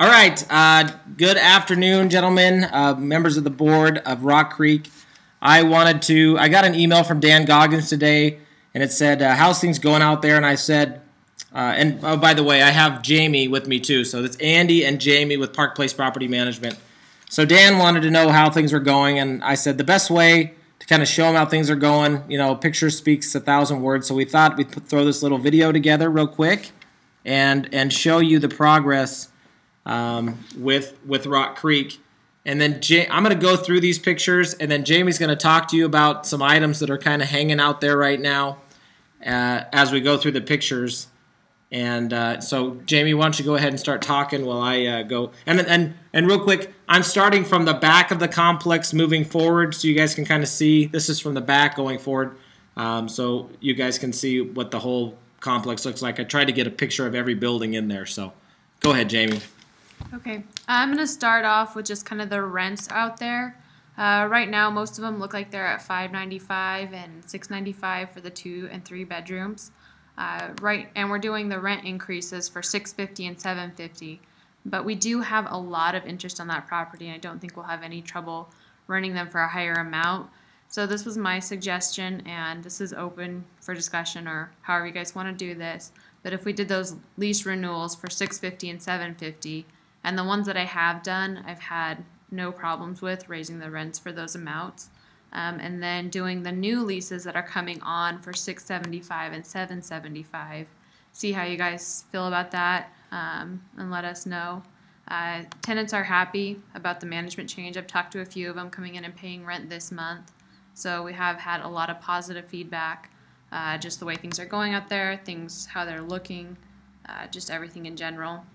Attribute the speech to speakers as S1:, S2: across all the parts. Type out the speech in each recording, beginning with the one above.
S1: All right. Good afternoon, gentlemen, members of the board of Rock Creek. I got an email from Dan Goggins today, and it said, how's things going out there? And I said, by the way, I have Jamie with me too. So that's Andy and Jamie with Park Place Property Management. So Dan wanted to know how things were going, and I said the best way to kind of show him how things are going, a picture speaks 1,000 words. So we thought we'd throw this little video together real quick and show you the progress with Rock Creek. And then I'm going to go through these pictures, and then Jamie's going to talk to you about some items that are kind of hanging out there right now as we go through the pictures. And so, Jamie, why don't you go ahead and start talking while I go. And real quick, I'm starting from the back of the complex moving forward, so you guys can kind of see. This is from the back going forward, so you guys can see what the whole complex looks like. I tried to get a picture of every building in there. So go ahead, Jamie.
S2: Okay, I'm going to start off with just kind of the rents out there. Right now, most of them look like they're at $595 and $695 for the 2 and 3 bedrooms. And we're doing the rent increases for $650 and $750. But we do have a lot of interest on that property, and I don't think we'll have any trouble renting them for a higher amount. So this was my suggestion, and this is open for discussion or however you guys want to do this. But if we did those lease renewals for $650 and $750, and the ones that I have done, I've had no problems with raising the rents for those amounts. And then doing the new leases that are coming on for $675 and $775. See how you guys feel about that, and let us know. Tenants are happy about the management change. I've talked to a few of them coming in and paying rent this month. So we have had a lot of positive feedback, just the way things are going out there, how they're looking, just everything in general.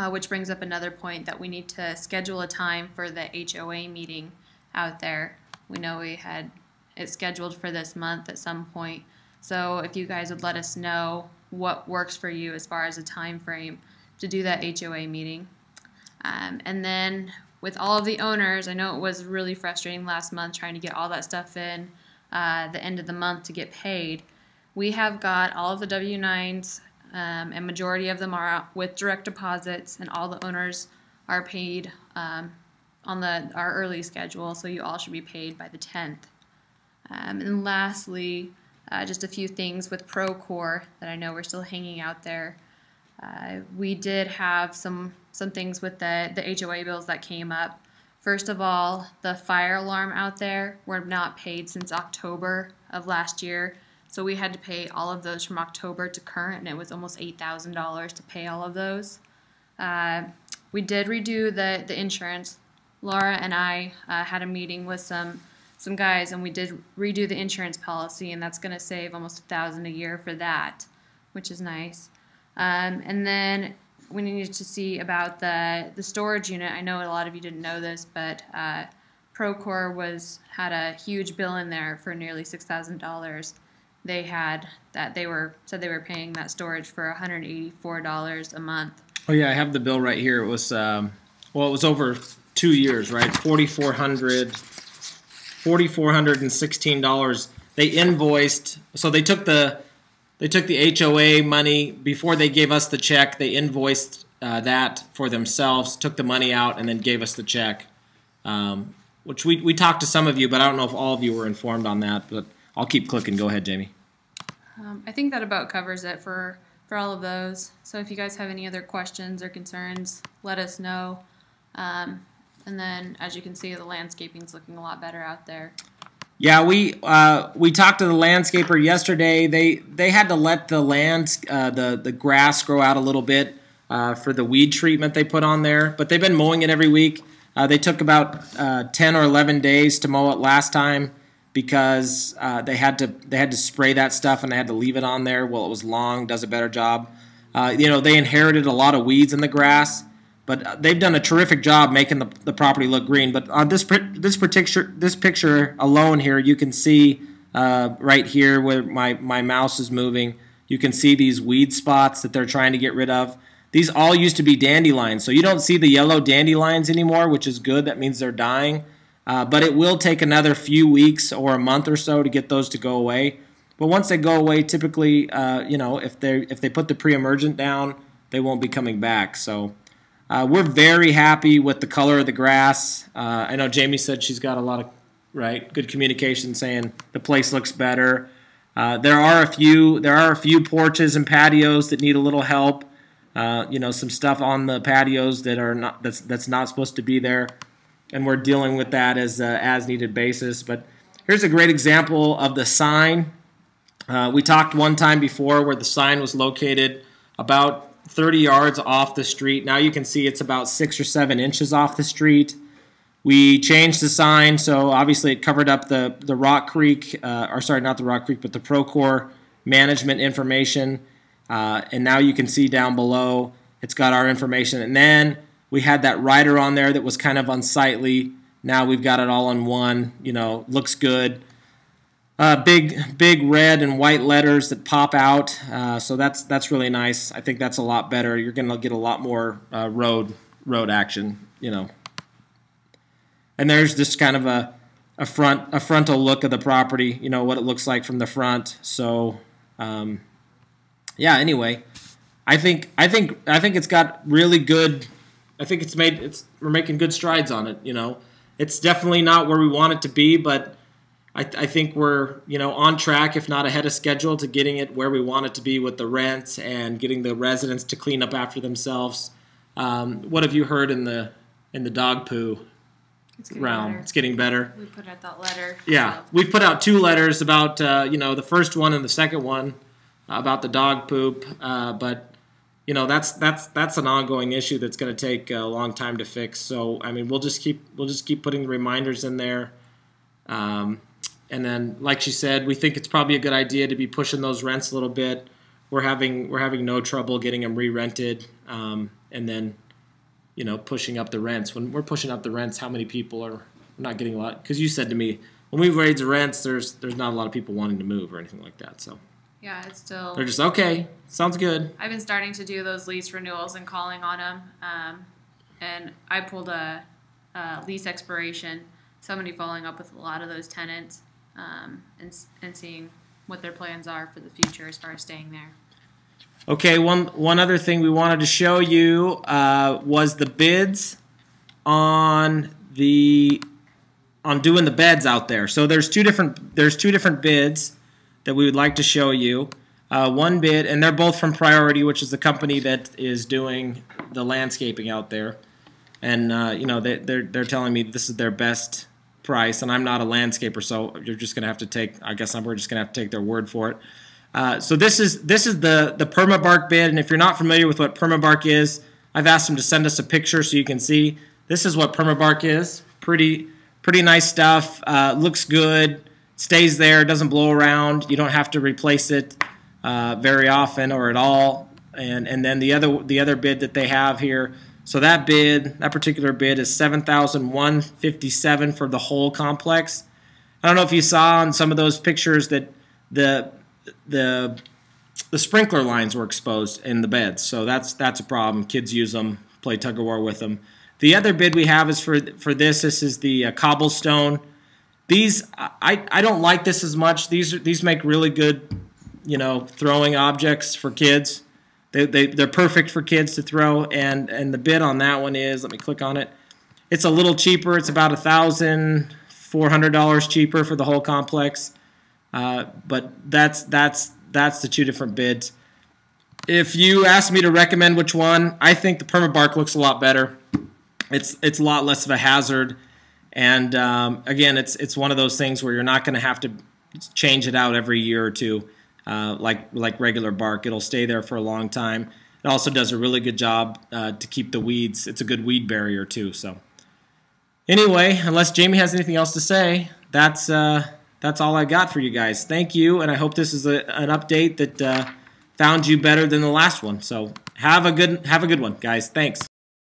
S2: Which brings up another point that we need to schedule a time for the HOA meeting out there. We know we had it scheduled for this month at some point. So if you guys would let us know what works for you as far as a time frame to do that HOA meeting. And then with all of the owners, I know it was really frustrating last month trying to get all that stuff in the end of the month to get paid. We have got all of the W-9s, and majority of them are with direct deposits, and all the owners are paid on our early schedule, so you all should be paid by the 10th. And lastly, just a few things with Procore that I know we're still hanging out there. We did have some things with the HOA bills that came up. First of all, the fire alarm out there were not paid since October of last year. So we had to pay all of those from October to current, and it was almost $8,000 to pay all of those. We did redo the insurance. Laura and I had a meeting with some guys, and we did redo the insurance policy, and that's going to save almost $1,000 a year for that, which is nice. And then we needed to see about the storage unit. I know a lot of you didn't know this, but Procore had a huge bill in there for nearly $6,000. They said they were paying that storage for $184 a month.
S1: Oh yeah, I have the bill right here. It was it was over 2 years, right? $4,416. They invoiced. So they took the HOA money before they gave us the check. They invoiced that for themselves, took the money out, and then gave us the check. Which we talked to some of you, but I don't know if all of you were informed on that. But I'll keep clicking. Go ahead, Jamie.
S2: I think that about covers it for all of those. So if you guys have any other questions or concerns, let us know. And then, as you can see, the landscaping's looking a lot better out there.
S1: Yeah, we talked to the landscaper yesterday. They had to let the the grass grow out a little bit for the weed treatment they put on there, but they've been mowing it every week. They took about 10 or 11 days to mow it last time because they had to spray that stuff and they had to leave it on there. Well, it was long, does a better job. They inherited a lot of weeds in the grass, but they've done a terrific job making the property look green. But on this picture alone here, you can see right here where my mouse is moving, you can see these weed spots that they're trying to get rid of. These all used to be dandelions, so you don't see the yellow dandelions anymore, which is good. That means they're dying. But it will take another few weeks or a month or so to get those to go away. But once they go away, typically, if they put the pre-emergent down, they won't be coming back. So We're very happy with the color of the grass. I know Jamie said she's got a lot of good communication saying the place looks better. There are a few porches and patios that need a little help. Some stuff on the patios that's not supposed to be there, and we're dealing with that as needed basis. But here's a great example of the sign. We talked one time before where the sign was located about 30 yards off the street. Now you can see it's about 6 or 7 inches off the street. We changed the sign, so obviously it covered up the Rock Creek, not the Rock Creek, but the Procore management information. And now you can see down below, it's got our information. And then we had that rider on there that was kind of unsightly. Now we've got it all in one. Looks good. Big red and white letters that pop out. So that's really nice. I think that's a lot better. You're going to get a lot more road action. And there's just kind of a frontal look of the property. What it looks like from the front. So yeah. Anyway, I think it's got really good. I think we're making good strides on it. It's definitely not where we want it to be, but I think we're on track, if not ahead of schedule, to getting it where we want it to be with the rents and getting the residents to clean up after themselves. What have you heard in the dog poo realm?
S2: Better.
S1: It's getting better.
S2: We put out that letter.
S1: Yeah,
S2: so.
S1: We've put out 2 letters about the first one and the second one about the dog poop, but that's an ongoing issue that's going to take a long time to fix. So I mean, we'll just keep putting reminders in there. And then, like she said, we think it's probably a good idea to be pushing those rents a little bit. We're having no trouble getting them re-rented, and then pushing up the rents. When we're pushing up the rents, how many people are not getting a lot? Because you said to me, when we raise the rents, there's not a lot of people wanting to move or anything like that. So
S2: yeah, it's still.
S1: They're just okay. Sounds good.
S2: I've been starting to do those lease renewals and calling on them, and I pulled a lease expiration. Somebody following up with a lot of those tenants, and seeing what their plans are for the future as far as staying there.
S1: Okay, one other thing we wanted to show you was the bids on doing the beds out there. So there's two different bids that we would like to show you. One bid, and they're both from Priority, which is the company that is doing the landscaping out there. And they're telling me this is their best price, and I'm not a landscaper, so you're just gonna have to take. I guess we're just gonna have to take their word for it. So this is the Permabark bid, and if you're not familiar with what Permabark is, I've asked them to send us a picture so you can see. This is what Permabark is. Pretty nice stuff. Looks good. Stays there. Doesn't blow around. You don't have to replace it very often or at all. And then the other bid that they have here. So that particular bid is $7,157 for the whole complex. I don't know if you saw on some of those pictures that the sprinkler lines were exposed in the beds, so that's a problem. Kids use them, play tug of war with them. The other bid we have is for this. This is the cobblestone. These I don't like this as much. These make really good throwing objects for kids. They're perfect for kids to throw, and the bid on that one is, let me click on it. It's a little cheaper. It's about $1,400 cheaper for the whole complex. But that's the 2 different bids. If you ask me to recommend which one, I think the Permabark looks a lot better. It's a lot less of a hazard, and again, it's one of those things where you're not going to have to change it out every year or two. Like regular bark. It'll stay there for a long time. It also does a really good job to keep the weeds. It's a good weed barrier too. So anyway, unless Jamie has anything else to say, that's all I got for you guys. Thank you, and I hope this is an update that found you better than the last one. So have a good one, guys. Thanks.